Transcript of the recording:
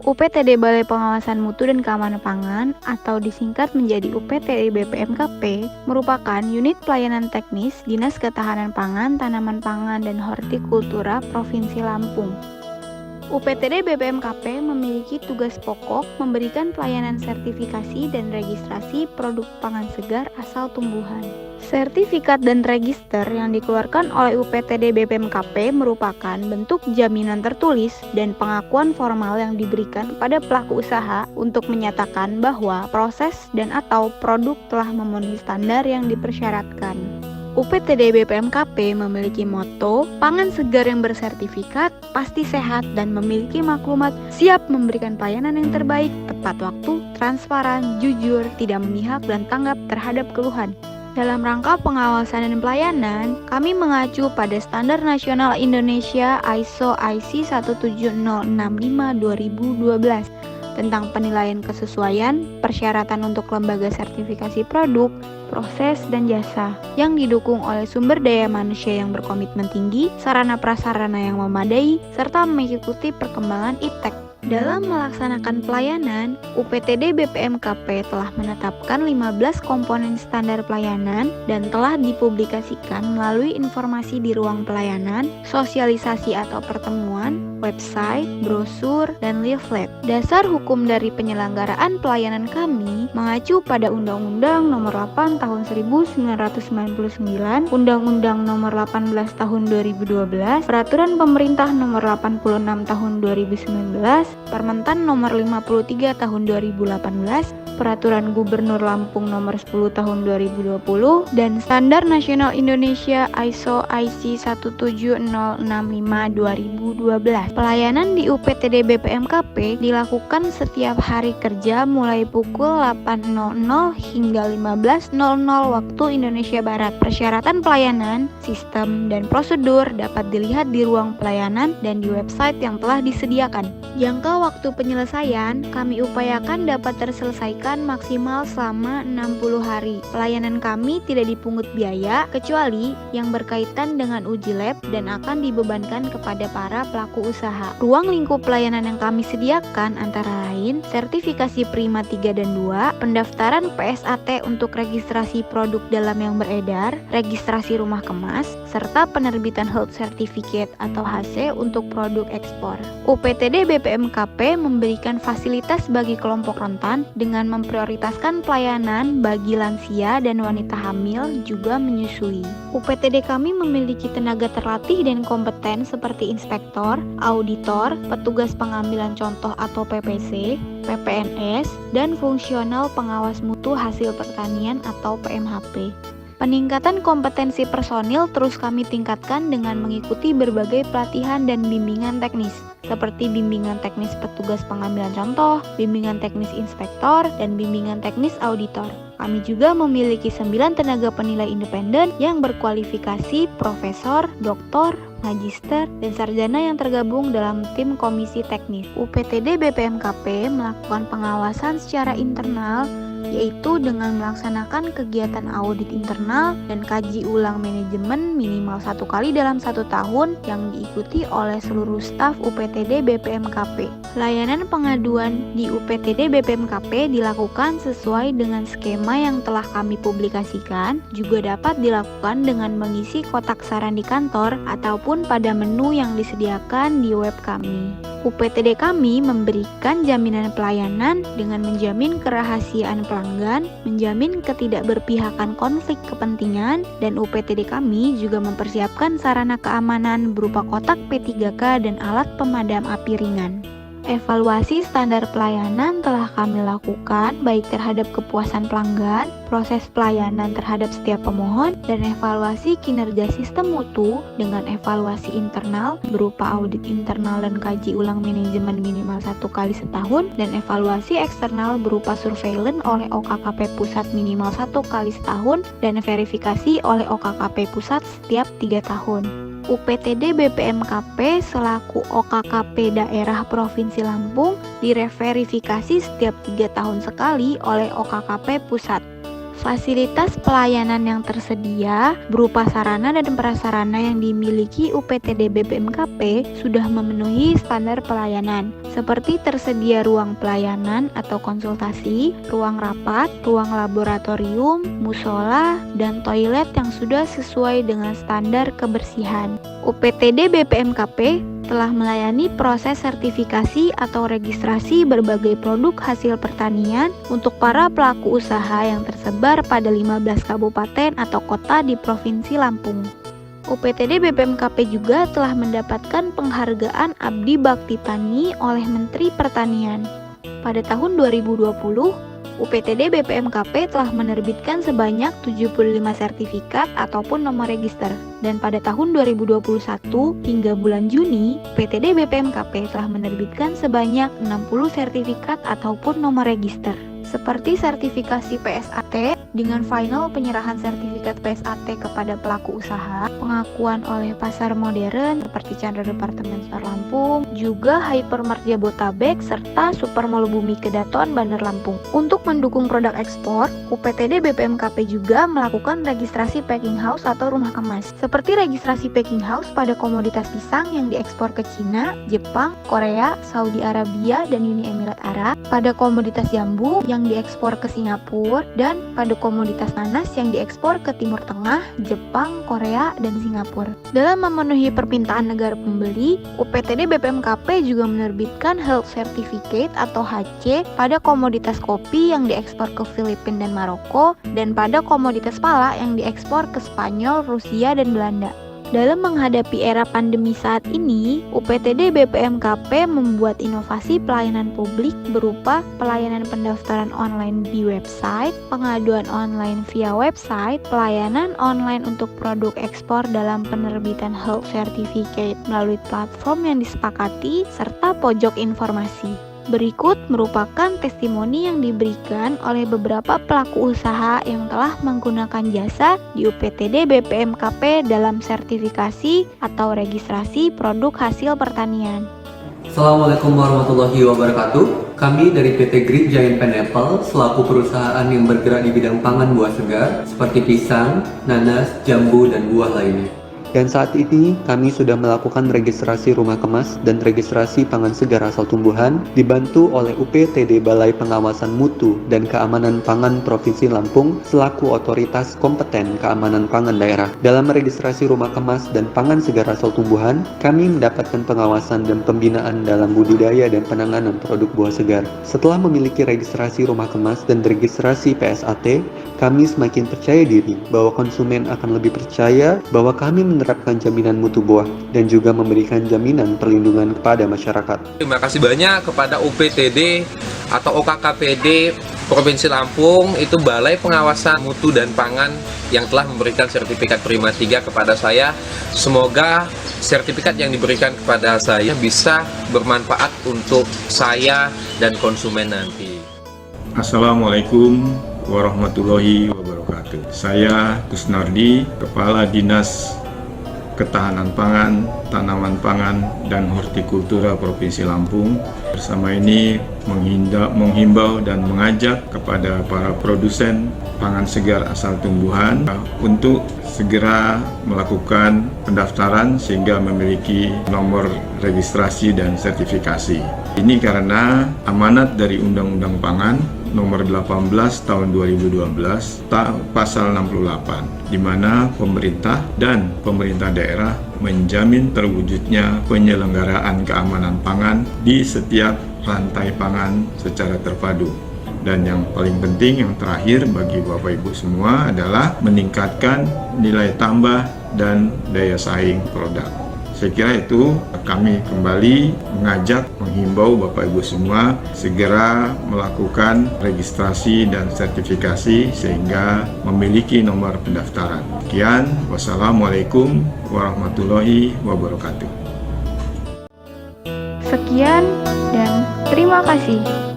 UPTD Balai Pengawasan Mutu dan Keamanan Pangan atau disingkat menjadi UPTD BPMKP merupakan unit pelayanan teknis Dinas Ketahanan Pangan, Tanaman Pangan, dan Hortikultura Provinsi Lampung. UPTD BPMKP memiliki tugas pokok memberikan pelayanan sertifikasi dan registrasi produk pangan segar asal tumbuhan. Sertifikat dan register yang dikeluarkan oleh UPTD BPMKP merupakan bentuk jaminan tertulis dan pengakuan formal yang diberikan pada pelaku usaha untuk menyatakan bahwa proses dan atau produk telah memenuhi standar yang dipersyaratkan. UPTD BPMKP memiliki moto, pangan segar yang bersertifikat, pasti sehat dan memiliki maklumat, siap memberikan pelayanan yang terbaik, tepat waktu, transparan, jujur, tidak memihak, dan tanggap terhadap keluhan. Dalam rangka pengawasan dan pelayanan, kami mengacu pada Standar Nasional Indonesia ISO IC 17065-2012 tentang penilaian kesesuaian, persyaratan untuk lembaga sertifikasi produk, proses, dan jasa yang didukung oleh sumber daya manusia yang berkomitmen tinggi, sarana prasarana yang memadai, serta mengikuti perkembangan iptek. Dalam melaksanakan pelayanan, UPTD BPMKP telah menetapkan 15 komponen standar pelayanan dan telah dipublikasikan melalui informasi di ruang pelayanan, sosialisasi atau pertemuan, website, brosur, dan leaflet. Dasar hukum dari penyelenggaraan pelayanan kami mengacu pada Undang-Undang Nomor 8 Tahun 1999, Undang-Undang Nomor 18 Tahun 2012, Peraturan Pemerintah Nomor 86 Tahun 2019, Permentan Nomor 53 Tahun 2018, Peraturan Gubernur Lampung Nomor 10 Tahun 2020, dan Standar Nasional Indonesia ISO IC 17065-2012. Pelayanan di UPTD BPMKP dilakukan setiap hari kerja mulai pukul 8.00 hingga 15.00 waktu Indonesia Barat. Persyaratan pelayanan, sistem, dan prosedur dapat dilihat di ruang pelayanan dan di website yang telah disediakan. Jangka waktu penyelesaian kami upayakan dapat terselesaikan maksimal selama 60 hari. Pelayanan kami tidak dipungut biaya kecuali yang berkaitan dengan uji lab dan akan dibebankan kepada para pelaku usaha. Ruang lingkup pelayanan yang kami sediakan antara lain sertifikasi Prima 3 dan 2, pendaftaran PSAT untuk registrasi produk dalam yang beredar, registrasi rumah kemas, serta penerbitan Health Certificate atau HC untuk produk ekspor. UPTD BPMKP memberikan fasilitas bagi kelompok rentan dengan memprioritaskan pelayanan bagi lansia dan wanita hamil juga menyusui. UPTD kami memiliki tenaga terlatih dan kompeten seperti inspektor, auditor, petugas pengambilan contoh atau PPC, PPNS, dan fungsional pengawas mutu hasil pertanian atau PMHP. Peningkatan kompetensi personil terus kami tingkatkan dengan mengikuti berbagai pelatihan dan bimbingan teknis, seperti bimbingan teknis petugas pengambilan contoh, bimbingan teknis inspektor, dan bimbingan teknis auditor. Kami juga memiliki 9 tenaga penilai independen yang berkualifikasi profesor, doktor, magister, dan sarjana yang tergabung dalam tim komisi teknis. UPTD BPMKP melakukan pengawasan secara internal, yaitu dengan melaksanakan kegiatan audit internal dan kaji ulang manajemen minimal 1 kali dalam 1 tahun yang diikuti oleh seluruh staf UPTD BPMKP. Layanan pengaduan di UPTD BPMKP dilakukan sesuai dengan skema yang telah kami publikasikan, juga dapat dilakukan dengan mengisi kotak saran di kantor ataupun pada menu yang disediakan di web kami. UPTD kami memberikan jaminan pelayanan dengan menjamin kerahasiaan pelanggan, menjamin ketidakberpihakan konflik kepentingan, dan UPTD kami juga mempersiapkan sarana keamanan berupa kotak P3K dan alat pemadam api ringan. Evaluasi standar pelayanan telah kami lakukan baik terhadap kepuasan pelanggan, proses pelayanan terhadap setiap pemohon, dan evaluasi kinerja sistem mutu dengan evaluasi internal berupa audit internal dan kaji ulang manajemen minimal 1 kali setahun, dan evaluasi eksternal berupa surveillance oleh OKKP Pusat minimal 1 kali setahun, dan verifikasi oleh OKKP Pusat setiap 3 tahun. UPTD BPMKP selaku OKKP daerah Provinsi Lampung direverifikasi setiap 3 tahun sekali oleh OKKP Pusat. Fasilitas pelayanan yang tersedia berupa sarana dan prasarana yang dimiliki UPTD BPMKP sudah memenuhi standar pelayanan, seperti tersedia ruang pelayanan atau konsultasi, ruang rapat, ruang laboratorium, musola, dan toilet yang sudah sesuai dengan standar kebersihan. UPTD BPMKP telah melayani proses sertifikasi atau registrasi berbagai produk hasil pertanian untuk para pelaku usaha yang tersebar pada 15 kabupaten atau kota di Provinsi Lampung. UPTD BPMKP juga telah mendapatkan penghargaan Abdi Bakti Tani oleh Menteri Pertanian. Pada tahun 2020, UPTD BPMKP telah menerbitkan sebanyak 75 sertifikat ataupun nomor register. Dan pada tahun 2021 hingga bulan Juni, UPTD BPMKP telah menerbitkan sebanyak 60 sertifikat ataupun nomor register. Seperti sertifikasi PSAT dengan final penyerahan sertifikat PSAT kepada pelaku usaha, pengakuan oleh pasar modern seperti Chandra Departemen Store Lampung, juga Hypermart Jabotabek serta Supermall Bumi Kedaton Bandar Lampung. Untuk mendukung produk ekspor, UPTD BPMKP juga melakukan registrasi packing house atau rumah kemas. Seperti registrasi packing house pada komoditas pisang yang diekspor ke Cina, Jepang, Korea, Saudi Arabia, dan Uni Emirat Arab, pada komoditas jambu yang diekspor ke Singapura, dan pada komoditas nanas yang diekspor ke Timur Tengah, Jepang, Korea, dan Singapura. Dalam memenuhi permintaan negara pembeli, UPTD BPMKP juga menerbitkan Health Certificate atau HC pada komoditas kopi yang diekspor ke Filipina dan Maroko, dan pada komoditas pala yang diekspor ke Spanyol, Rusia, dan Belanda. Dalam menghadapi era pandemi saat ini, UPTD BPMKP membuat inovasi pelayanan publik berupa pelayanan pendaftaran online di website, pengaduan online via website, pelayanan online untuk produk ekspor dalam penerbitan Health Certificate melalui platform yang disepakati, serta pojok informasi. Berikut merupakan testimoni yang diberikan oleh beberapa pelaku usaha yang telah menggunakan jasa di UPTD BPMKP dalam sertifikasi atau registrasi produk hasil pertanian. Assalamualaikum warahmatullahi wabarakatuh. Kami dari PT Green Giant Pineapple selaku perusahaan yang bergerak di bidang pangan buah segar seperti pisang, nanas, jambu, dan buah lainnya. Dan saat ini kami sudah melakukan registrasi rumah kemas dan registrasi pangan segar asal tumbuhan dibantu oleh UPTD Balai Pengawasan Mutu dan Keamanan Pangan Provinsi Lampung selaku otoritas kompeten keamanan pangan daerah. Dalam registrasi rumah kemas dan pangan segar asal tumbuhan, kami mendapatkan pengawasan dan pembinaan dalam budidaya dan penanganan produk buah segar. Setelah memiliki registrasi rumah kemas dan registrasi PSAT, kami semakin percaya diri bahwa konsumen akan lebih percaya bahwa kami menerapkan jaminan mutu buah dan juga memberikan jaminan perlindungan kepada masyarakat. Terima kasih banyak kepada UPTD atau OKKPD Provinsi Lampung, itu Balai Pengawasan Mutu dan Pangan yang telah memberikan sertifikat Prima 3 kepada saya. Semoga sertifikat yang diberikan kepada saya bisa bermanfaat untuk saya dan konsumen nanti. Assalamualaikum warahmatullahi wabarakatuh. Saya Kusnardi, Kepala Dinas Ketahanan Pangan, Tanaman Pangan, dan Hortikultura Provinsi Lampung. Bersama ini menghimbau dan mengajak kepada para produsen pangan segar asal tumbuhan untuk segera melakukan pendaftaran sehingga memiliki nomor registrasi dan sertifikasi. Ini karena amanat dari Undang-Undang Pangan nomor 18 tahun 2012 pasal 68, di mana pemerintah dan pemerintah daerah menjamin terwujudnya penyelenggaraan keamanan pangan di setiap rantai pangan secara terpadu. Dan yang paling penting, yang terakhir bagi Bapak Ibu semua adalah meningkatkan nilai tambah dan daya saing produk. Saya kira itu kami kembali mengajak, menghimbau Bapak Ibu semua segera melakukan registrasi dan sertifikasi sehingga memiliki nomor pendaftaran. Sekian, wassalamualaikum warahmatullahi wabarakatuh. Sekian dan terima kasih.